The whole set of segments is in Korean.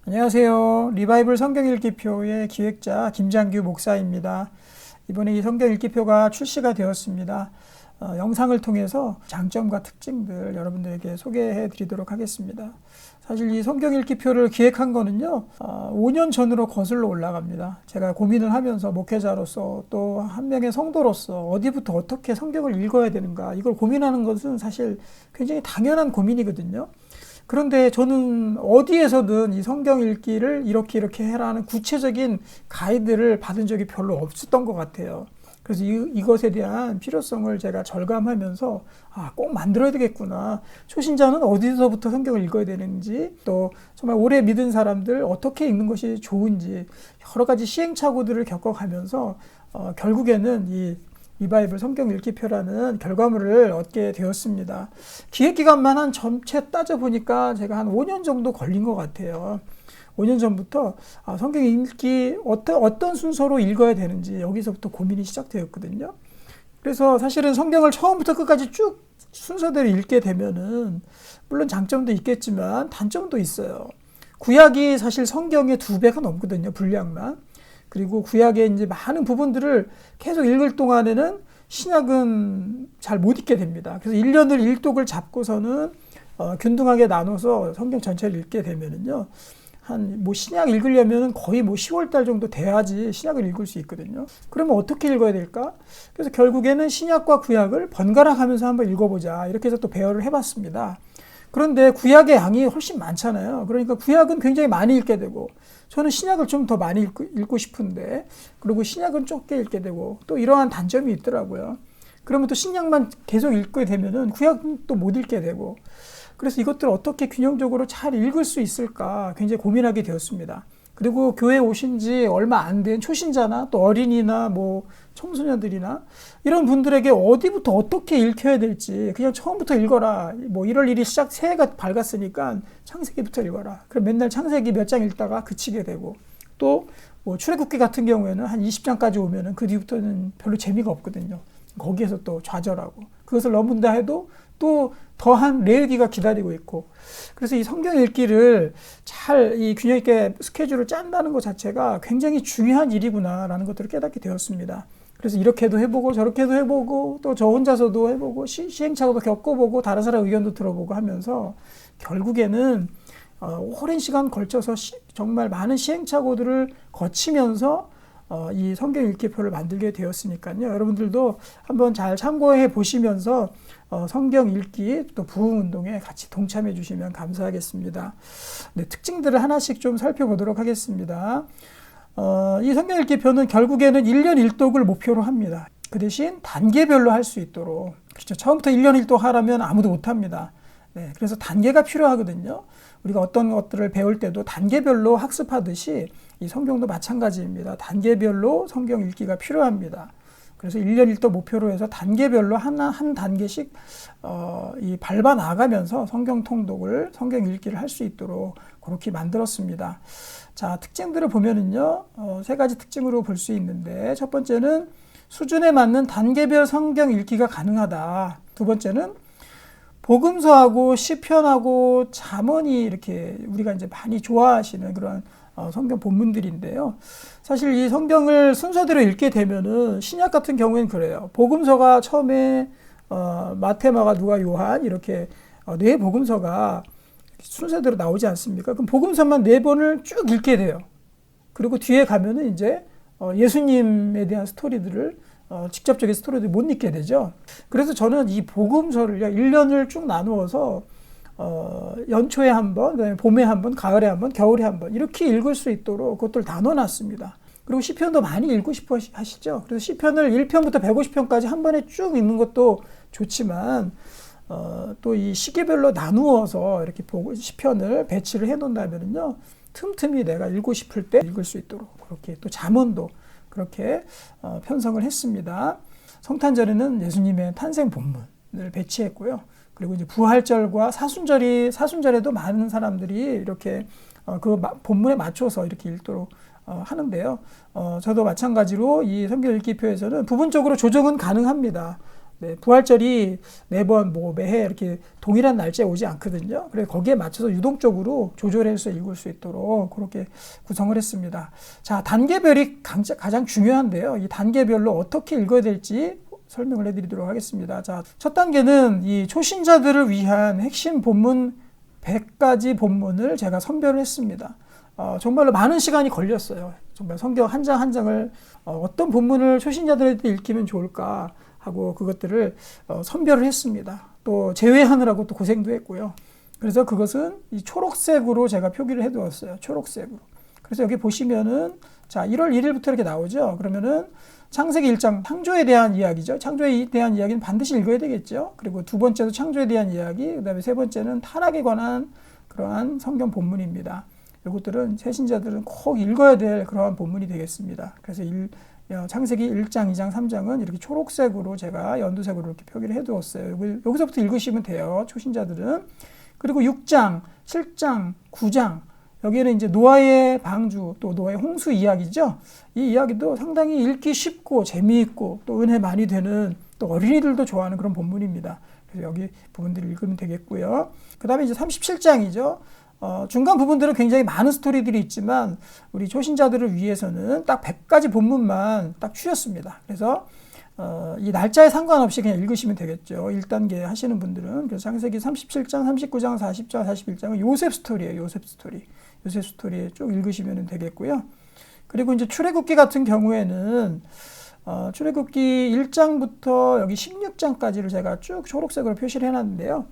안녕하세요. 리바이블 성경 읽기표의 기획자 김장규 목사입니다. 이번에 이 성경 읽기표가 출시가 되었습니다. 영상을 통해서 장점과 특징들 여러분들에게 소개해 드리도록 하겠습니다. 사실 이 성경 읽기표를 기획한 거는요, 5년 전으로 거슬러 올라갑니다. 제가 고민을 하면서 목회자로서 또 한 명의 성도로서 어디부터 어떻게 성경을 읽어야 되는가, 이걸 고민하는 것은 사실 굉장히 당연한 고민이거든요. 그런데 저는 어디에서든 이 성경 읽기를 이렇게 해라는 구체적인 가이드를 받은 적이 별로 없었던 것 같아요. 그래서 이것에 대한 필요성을 제가 절감하면서 꼭 만들어야 되겠구나. 초신자는 어디서부터 성경을 읽어야 되는지, 또 정말 오래 믿은 사람들 어떻게 읽는 것이 좋은지 여러 가지 시행착오들을 겪어가면서 결국에는 이 리바이블 성경 읽기표라는 결과물을 얻게 되었습니다. 기획기간만 한 전체 따져보니까 제가 한 5년 정도 걸린 것 같아요. 5년 전부터 성경 읽기 어떤 순서로 읽어야 되는지 여기서부터 고민이 시작되었거든요. 그래서 사실은 성경을 처음부터 끝까지 쭉 순서대로 읽게 되면은 물론 장점도 있겠지만 단점도 있어요. 구약이 사실 성경의 2배가 넘거든요, 분량만. 그리고 구약의 이제 많은 부분들을 계속 읽을 동안에는 신약은 잘 못 읽게 됩니다. 그래서 1년을 일독을 잡고서는 균등하게 나눠서 성경 전체를 읽게 되면은요, 신약 읽으려면 거의 10월 달 정도 돼야지 신약을 읽을 수 있거든요. 그러면 어떻게 읽어야 될까? 그래서 결국에는 신약과 구약을 번갈아 가면서 한번 읽어보자. 이렇게 해서 또 배열을 해봤습니다. 그런데 구약의 양이 훨씬 많잖아요. 그러니까 구약은 굉장히 많이 읽게 되고, 저는 신약을 좀 더 많이 읽고 싶은데, 그리고 신약은 적게 읽게 되고, 또 이러한 단점이 있더라고요. 그러면 또 신약만 계속 읽게 되면은 구약은 또 못 읽게 되고, 그래서 이것들을 어떻게 균형적으로 잘 읽을 수 있을까 굉장히 고민하게 되었습니다. 그리고 교회에 오신 지 얼마 안 된 초신자나 또 어린이나 청소년들이나 이런 분들에게 어디부터 어떻게 읽혀야 될지 그냥 처음부터 읽어라. 1월 1일 새해가 밝았으니까 창세기부터 읽어라. 그럼 맨날 창세기 몇 장 읽다가 그치게 되고, 또 출애굽기 같은 경우에는 한 20장까지 오면은 그 뒤부터는 별로 재미가 없거든요. 거기에서 또 좌절하고, 그것을 넘은다 해도 또 더한 레위기가 기다리고 있고, 그래서 이 성경 읽기를 잘 이 균형 있게 스케줄을 짠다는 것 자체가 굉장히 중요한 일이구나라는 것들을 깨닫게 되었습니다. 그래서 이렇게도 해보고 저렇게도 해보고 또 저 혼자서도 해보고 시행착오도 겪어보고 다른 사람 의견도 들어보고 하면서 결국에는 오랜 시간 걸쳐서 정말 많은 시행착오들을 거치면서 이 성경 읽기표를 만들게 되었으니까요. 여러분들도 한번 잘 참고해 보시면서 성경 읽기 또 부흥 운동에 같이 동참해 주시면 감사하겠습니다. 네, 특징들을 하나씩 좀 살펴보도록 하겠습니다. 이 성경 읽기표는 결국에는 1년 1독을 목표로 합니다. 그 대신 단계별로 할 수 있도록, 그렇죠. 처음부터 1년 1독 하라면 아무도 못 합니다. 네, 그래서 단계가 필요하거든요. 우리가 어떤 것들을 배울 때도 단계별로 학습하듯이 이 성경도 마찬가지입니다. 단계별로 성경 읽기가 필요합니다. 그래서 1년 1독 목표로 해서 단계별로 한 단계씩 밟아 나가면서 성경 통독을, 성경 읽기를 할 수 있도록 그렇게 만들었습니다. 자, 특징들을 보면은요, 3가지 특징으로 볼 수 있는데, 첫 번째는 수준에 맞는 단계별 성경 읽기가 가능하다. 두 번째는 복음서하고 시편하고 잠언이 이렇게 우리가 이제 많이 좋아하시는 그런 성경 본문들인데요. 사실 이 성경을 순서대로 읽게 되면은 신약 같은 경우에는 그래요. 복음서가 처음에 마태, 마가, 누가, 요한 이렇게 4복음서가 순서대로 나오지 않습니까? 그럼 복음서만 4번을 쭉 읽게 돼요. 그리고 뒤에 가면은 이제 예수님에 대한 스토리들을 직접적인 스토리를 못 읽게 되죠. 그래서 저는 이 복음서를 1년을 쭉 나누어서 연초에 한 번, 그다음에 봄에 한 번, 가을에 한 번, 겨울에 한 번 이렇게 읽을 수 있도록 그것들 나눠놨습니다. 그리고 시편도 많이 읽고 싶어 하시죠. 그래서 시편을 1편부터 150편까지 한 번에 쭉 읽는 것도 좋지만 또 이 시기별로 나누어서 이렇게 시편을 배치를 해놓는다면요, 틈틈이 내가 읽고 싶을 때 읽을 수 있도록 그렇게, 또 잠언도 그렇게 편성을 했습니다. 성탄절에는 예수님의 탄생 본문을 배치했고요. 그리고 이제 부활절과 사순절에도 많은 사람들이 이렇게 그 본문에 맞춰서 이렇게 읽도록 하는데요. 저도 마찬가지로 이 성경 읽기표에서는 부분적으로 조정은 가능합니다. 네, 부활절이 매번 뭐 매해 이렇게 동일한 날짜에 오지 않거든요. 그래서 거기에 맞춰서 유동적으로 조절해서 읽을 수 있도록 그렇게 구성을 했습니다. 자, 단계별이 가장 중요한데요. 이 단계별로 어떻게 읽어야 될지 설명을 해드리도록 하겠습니다. 자, 첫 단계는 이 초신자들을 위한 핵심 본문 100가지 본문을 제가 선별을 했습니다. 정말로 많은 시간이 걸렸어요. 정말 성경 한 장 한 장을 어떤 본문을 초신자들한테 읽히면 좋을까 하고 그것들을 선별을 했습니다. 또 제외하느라고 또 고생도 했고요. 그래서 그것은 이 초록색으로 제가 표기를 해두었어요. 초록색으로. 그래서 여기 보시면은 자 1월 1일부터 이렇게 나오죠. 그러면은 창세기 1장 창조에 대한 이야기죠. 창조에 대한 이야기는 반드시 읽어야 되겠죠. 그리고 두 번째도 창조에 대한 이야기, 그 다음에 세 번째는 타락에 관한 그러한 성경 본문입니다. 이것들은 새신자들은 꼭 읽어야 될 그러한 본문이 되겠습니다. 그래서 창세기 1장, 2장, 3장은 이렇게 초록색으로 제가 연두색으로 이렇게 표기를 해두었어요. 여기서부터 읽으시면 돼요. 초신자들은. 그리고 6장, 7장, 9장 여기에는 이제 노아의 방주 또 노아의 홍수 이야기죠. 이 이야기도 상당히 읽기 쉽고 재미있고 또 은혜 많이 되는 또 어린이들도 좋아하는 그런 본문입니다. 그래서 여기 부분들을 읽으면 되겠고요. 그 다음에 이제 37장이죠. 중간 부분들은 굉장히 많은 스토리들이 있지만 우리 초신자들을 위해서는 딱 100가지 본문만 딱 추렸습니다. 그래서 이 날짜에 상관없이 그냥 읽으시면 되겠죠. 1단계 하시는 분들은. 그래서 창세기 37장, 39장, 40장, 41장은 요셉 스토리예요. 요셉 스토리. 요셉 스토리 쭉 읽으시면 되겠고요. 그리고 이제 출애굽기 같은 경우에는 출애굽기 1장부터 여기 16장까지를 제가 쭉 초록색으로 표시를 해놨는데요.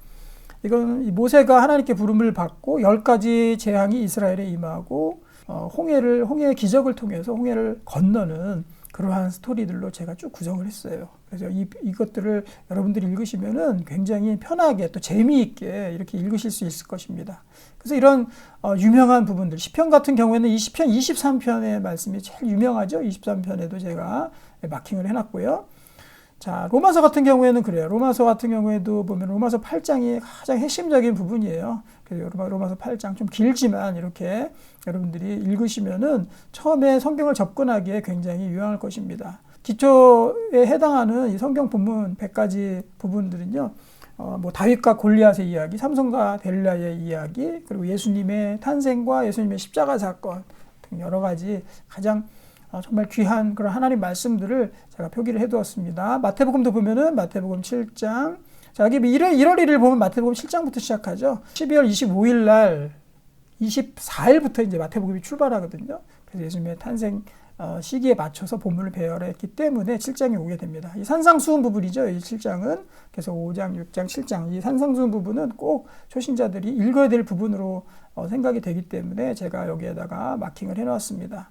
이건 모세가 하나님께 부름을 받고 10가지 재앙이 이스라엘에 임하고 홍해의 기적을 통해서 홍해를 건너는 그러한 스토리들로 제가 쭉 구성을 했어요. 그래서 이것들을 여러분들이 읽으시면은 굉장히 편하게 또 재미있게 이렇게 읽으실 수 있을 것입니다. 그래서 이런 유명한 부분들, 시편 같은 경우에는 이 시편 23편의 말씀이 제일 유명하죠. 23편에도 제가 마킹을 해놨고요. 자, 로마서 같은 경우에는 그래요. 로마서 같은 경우에도 보면 로마서 8장이 가장 핵심적인 부분이에요. 그래서 로마서 8장 좀 길지만 이렇게 여러분들이 읽으시면은 처음에 성경을 접근하기에 굉장히 유용할 것입니다. 기초에 해당하는 이 성경 본문 100가지 부분들은요. 뭐 다윗과 골리앗의 이야기, 삼손과 델라의 이야기, 그리고 예수님의 탄생과 예수님의 십자가 사건 등 여러 가지 가장 정말 귀한 그런 하나님 말씀들을 제가 표기를 해두었습니다. 마태복음도 보면은 마태복음 7장. 자, 여기 1월 1일 보면 마태복음 7장부터 시작하죠. 12월 25일 날 24일부터 이제 마태복음이 출발하거든요. 그래서 예수님의 탄생 시기에 맞춰서 본문을 배열했기 때문에 7장이 오게 됩니다. 이 산상수훈 부분이죠. 이 7장은. 그래서 5장, 6장, 7장. 이 산상수훈 부분은 꼭 초신자들이 읽어야 될 부분으로 생각이 되기 때문에 제가 여기에다가 마킹을 해놓았습니다.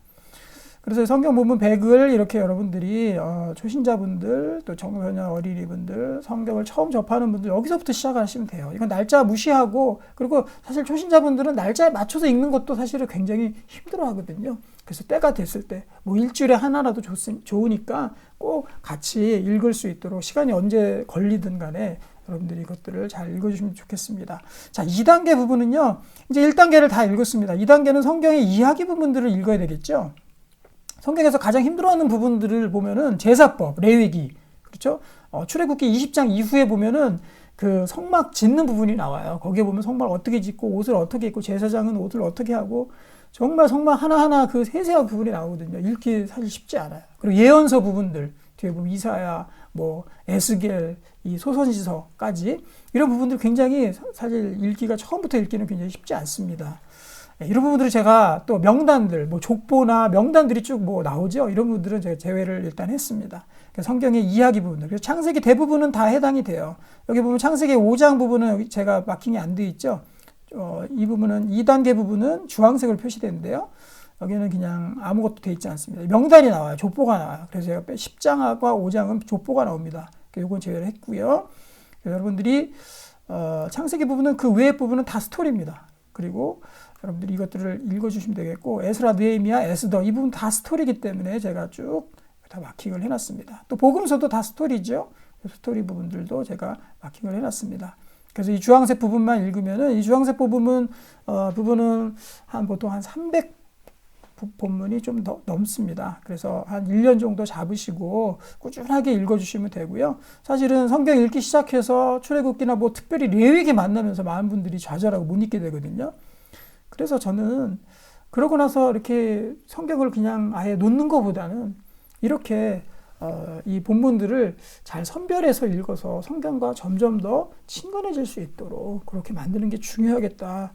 그래서 성경 본문 100을 이렇게 여러분들이 초신자분들 또 청소년 어린이분들 성경을 처음 접하는 분들 여기서부터 시작하시면 돼요. 이건 날짜 무시하고 그리고 사실 초신자분들은 날짜에 맞춰서 읽는 것도 사실은 굉장히 힘들어 하거든요. 그래서 때가 됐을 때 뭐 일주일에 하나라도 좋으니까 꼭 같이 읽을 수 있도록 시간이 언제 걸리든 간에 여러분들이 이것들을 잘 읽어주시면 좋겠습니다. 자, 2단계 부분은요. 이제 1단계를 다 읽었습니다. 2단계는 성경의 이야기 부분들을 읽어야 되겠죠. 성경에서 가장 힘들어하는 부분들을 보면은 제사법, 레위기, 그렇죠? 출애굽기 20장 이후에 보면은 그 성막 짓는 부분이 나와요. 거기에 보면 성막 어떻게 짓고 옷을 어떻게 입고 제사장은 옷을 어떻게 하고 정말 성막 하나하나 그 세세한 부분이 나오거든요. 읽기 사실 쉽지 않아요. 그리고 예언서 부분들 뒤에 보면 이사야, 뭐 에스겔, 이 소선지서까지 이런 부분들 굉장히 사실 읽기가 처음부터 읽기는 굉장히 쉽지 않습니다. 이런 부분들을 제가 또 명단들, 뭐 족보나 명단들이 쭉 뭐 나오죠. 이런 부분들은 제가 제외를 일단 했습니다. 성경의 이야기 부분들. 그래서 창세기 대부분은 다 해당이 돼요. 여기 보면 창세기 5장 부분은 제가 마킹이 안 돼 있죠. 이 부분은 2단계 부분은 주황색으로 표시되는데요. 여기는 그냥 아무것도 돼 있지 않습니다. 명단이 나와요. 족보가 나와요. 그래서 제가 10장과 5장은 족보가 나옵니다. 이건 제외를 했고요. 여러분들이 창세기 부분은 그 외의 부분은 다 스토리입니다. 그리고 여러분들이 이것들을 읽어주시면 되겠고 에스라, 느헤미야, 에스더 이 부분 다 스토리이기 때문에 제가 쭉 다 마킹을 해놨습니다. 또 복음서도 다 스토리죠. 스토리 부분들도 제가 마킹을 해놨습니다. 그래서 이 주황색 부분만 읽으면은 이 주황색 부분은 보통 한 300 본문이 좀 더 넘습니다. 그래서 한 1년 정도 잡으시고 꾸준하게 읽어주시면 되고요. 사실은 성경 읽기 시작해서 출애굽기나 뭐 특별히 레위기 만나면서 많은 분들이 좌절하고 못 읽게 되거든요. 그래서 저는 그러고 나서 이렇게 성경을 그냥 아예 놓는 것보다는 이렇게 이 본문들을 잘 선별해서 읽어서 성경과 점점 더 친근해질 수 있도록 그렇게 만드는 게 중요하겠다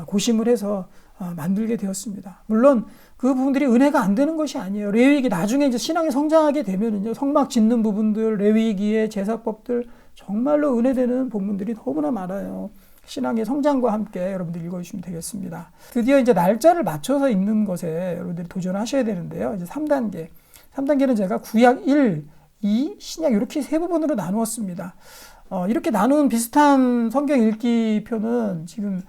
고심을 해서 만들게 되었습니다. 물론 그 부분들이 은혜가 안 되는 것이 아니에요. 레위기 나중에 이제 신앙이 성장하게 되면은요, 성막 짓는 부분들, 레위기의 제사법들 정말로 은혜되는 본문들이 너무나 많아요. 신앙의 성장과 함께 여러분들 읽어주시면 되겠습니다. 드디어 이제 날짜를 맞춰서 읽는 것에 여러분들이 도전하셔야 되는데요. 이제 3단계는 제가 구약 1, 2, 신약 이렇게 세 부분으로 나누었습니다. 이렇게 나눈 비슷한 성경 읽기표는 지금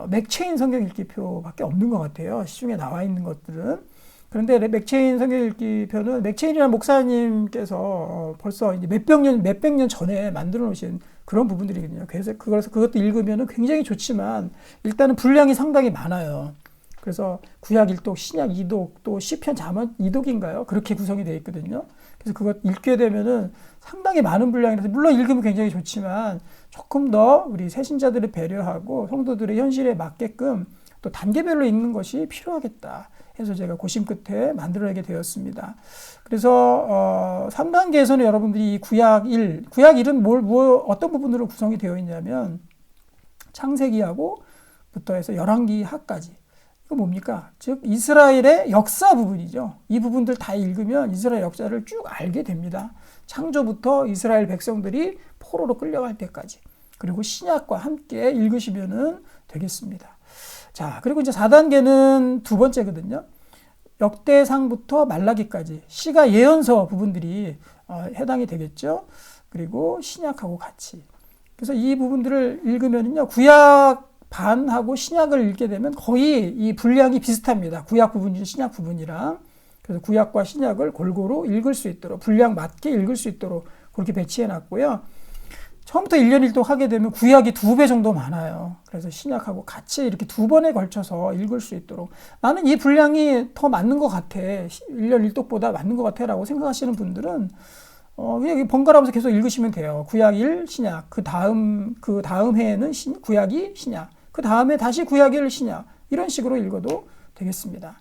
맥체인 성경 읽기표밖에 없는 것 같아요. 시중에 나와 있는 것들은. 그런데 맥체인 성경 읽기표는 맥체인이라는 목사님께서 벌써 이제 몇백 년 전에 만들어 놓으신 그런 부분들이거든요. 그래서 그것도 읽으면 굉장히 좋지만 일단은 분량이 상당히 많아요. 그래서 구약 1독, 신약 2독, 또 시편 잠언 2독인가요? 그렇게 구성이 되어 있거든요. 그래서 그거 읽게 되면은 상당히 많은 분량이라서 물론 읽으면 굉장히 좋지만 조금 더 우리 새신자들을 배려하고 성도들의 현실에 맞게끔 또 단계별로 읽는 것이 필요하겠다 해서 제가 고심 끝에 만들어내게 되었습니다. 그래서 3단계에서는 여러분들이 이 구약 1은 어떤 부분으로 구성이 되어 있냐면 창세기하고부터 해서 열왕기 하까지 그 뭡니까? 즉 이스라엘의 역사 부분이죠. 이 부분들 다 읽으면 이스라엘 역사를 쭉 알게 됩니다. 창조부터 이스라엘 백성들이 포로로 끌려갈 때까지. 그리고 신약과 함께 읽으시면 되겠습니다. 자, 그리고 이제 4단계는 두 번째거든요. 역대상부터 말라기까지 시가 예언서 부분들이 해당이 되겠죠. 그리고 신약하고 같이. 그래서 이 부분들을 읽으면요. 구약 반하고 신약을 읽게 되면 거의 이 분량이 비슷합니다. 구약 부분이랑 신약 부분이랑. 그래서 구약과 신약을 골고루 읽을 수 있도록 분량 맞게 읽을 수 있도록 그렇게 배치해 놨고요. 처음부터 1년 1독 하게 되면 구약이 2배 정도 많아요. 그래서 신약하고 같이 이렇게 2번에 걸쳐서 읽을 수 있도록 나는 이 분량이 더 맞는 것 같아. 1년 1독보다 맞는 것 같아 라고 생각하시는 분들은 그냥 번갈아가면서 계속 읽으시면 돼요. 구약 1, 신약. 그 다음 해에는 구약 2, 신약. 그 다음에 다시 구약 1, 신약. 이런 식으로 읽어도 되겠습니다.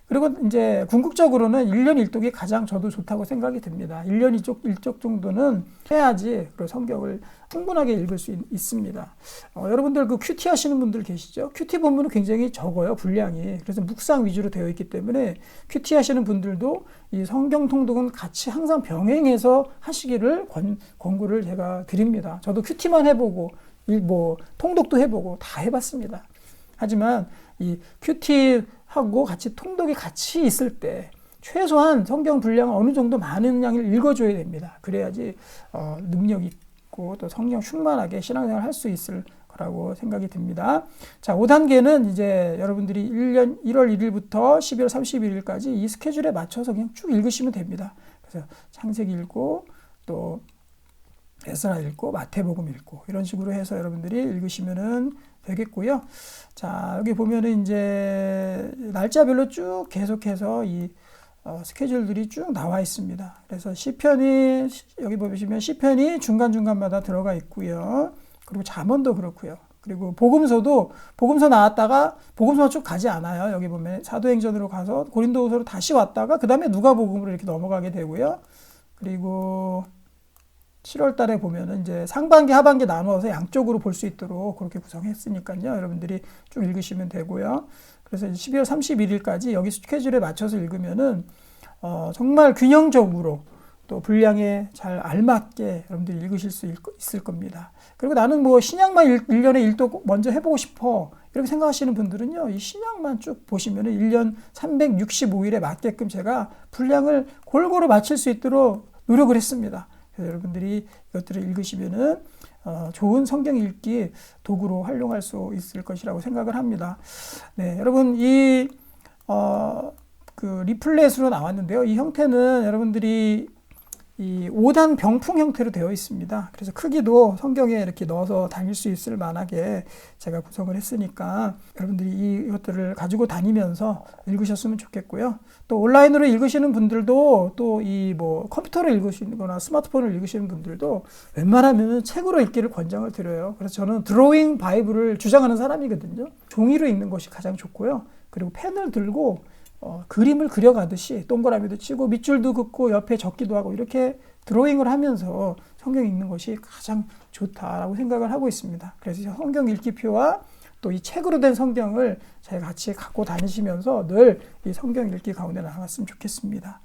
그리고 이제 궁극적으로는 1년 1독이 가장 저도 좋다고 생각이 듭니다. 1년 1독 정도는 해야지 그 성경을 충분하게 읽을 수 있습니다. 여러분들 그 큐티 하시는 분들 계시죠? 큐티 본문은 굉장히 적어요, 분량이. 그래서 묵상 위주로 되어 있기 때문에 큐티 하시는 분들도 이 성경 통독은 같이 항상 병행해서 하시기를 권고를 제가 드립니다. 저도 큐티만 해보고 통독도 해보고 다 해봤습니다. 하지만 이 큐티하고 같이 통독이 같이 있을 때 최소한 성경 분량을 어느 정도 많은 양을 읽어줘야 됩니다. 그래야지 능력 있고 또 성령 충만하게 신앙생활을 할 수 있을 거라고 생각이 듭니다. 자, 5단계는 이제 여러분들이 1월 1일부터 12월 31일까지 이 스케줄에 맞춰서 그냥 쭉 읽으시면 됩니다. 그래서 창세기 읽고 또 에스라 읽고 마태복음 읽고 이런 식으로 해서 여러분들이 읽으시면은 되겠고요. 자, 여기 보면은 이제 날짜별로 쭉 계속해서 이 스케줄들이 쭉 나와 있습니다. 그래서 시편이 여기 보시면 시편이 중간중간마다 들어가 있고요. 그리고 잠언도 그렇고요. 그리고 복음서 나왔다가 복음서가 쭉 가지 않아요. 여기 보면 사도행전으로 가서 고린도후서로 다시 왔다가 그 다음에 누가복음으로 이렇게 넘어가게 되고요. 그리고 7월 달에 보면은 이제 상반기, 하반기 나누어서 양쪽으로 볼 수 있도록 그렇게 구성했으니까요. 여러분들이 쭉 읽으시면 되고요. 그래서 12월 31일까지 여기 스케줄에 맞춰서 읽으면은, 정말 균형적으로 또 분량에 잘 알맞게 여러분들이 읽으실 수 있을 겁니다. 그리고 나는 뭐 신약만 1년에 1독 먼저 해보고 싶어. 이렇게 생각하시는 분들은요, 이 신약만 쭉 보시면은 1년 365일에 맞게끔 제가 분량을 골고루 맞출 수 있도록 노력을 했습니다. 그래서 여러분들이 이것들을 읽으시면은 좋은 성경 읽기 도구로 활용할 수 있을 것이라고 생각을 합니다. 네, 여러분 그 리플렛으로 나왔는데요. 이 형태는 여러분들이 이 5단 병풍 형태로 되어 있습니다. 그래서 크기도 성경에 이렇게 넣어서 다닐 수 있을 만하게 제가 구성을 했으니까 여러분들이 이것들을 가지고 다니면서 읽으셨으면 좋겠고요. 또 온라인으로 읽으시는 분들도 또 이 뭐 컴퓨터로 읽으시거나 스마트폰을 읽으시는 분들도 웬만하면 책으로 읽기를 권장을 드려요. 그래서 저는 드로잉 바이블을 주장하는 사람이거든요. 종이로 읽는 것이 가장 좋고요. 그리고 펜을 들고 그림을 그려가듯이 동그라미도 치고 밑줄도 긋고 옆에 적기도 하고 이렇게 드로잉을 하면서 성경 읽는 것이 가장 좋다라고 생각을 하고 있습니다. 그래서 성경 읽기표와 또 이 책으로 된 성경을 잘 같이 갖고 다니시면서 늘 이 성경 읽기 가운데 나갔으면 좋겠습니다.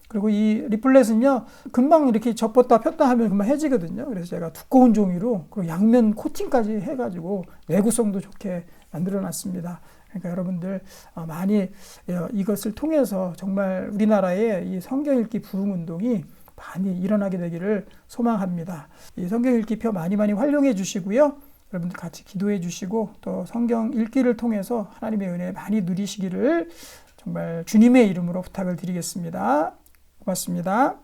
그리고 이 리플렛은요, 금방 이렇게 접었다 폈다 하면 금방 해지거든요. 그래서 제가 두꺼운 종이로 그리고 양면 코팅까지 해가지고 내구성도 좋게 만들어 놨습니다. 그러니까 여러분들 많이 이것을 통해서 정말 우리나라의 이 성경 읽기 부흥 운동이 많이 일어나게 되기를 소망합니다. 이 성경 읽기표 많이 활용해 주시고요. 여러분들 같이 기도해 주시고 또 성경 읽기를 통해서 하나님의 은혜 많이 누리시기를 정말 주님의 이름으로 부탁을 드리겠습니다. 고맙습니다.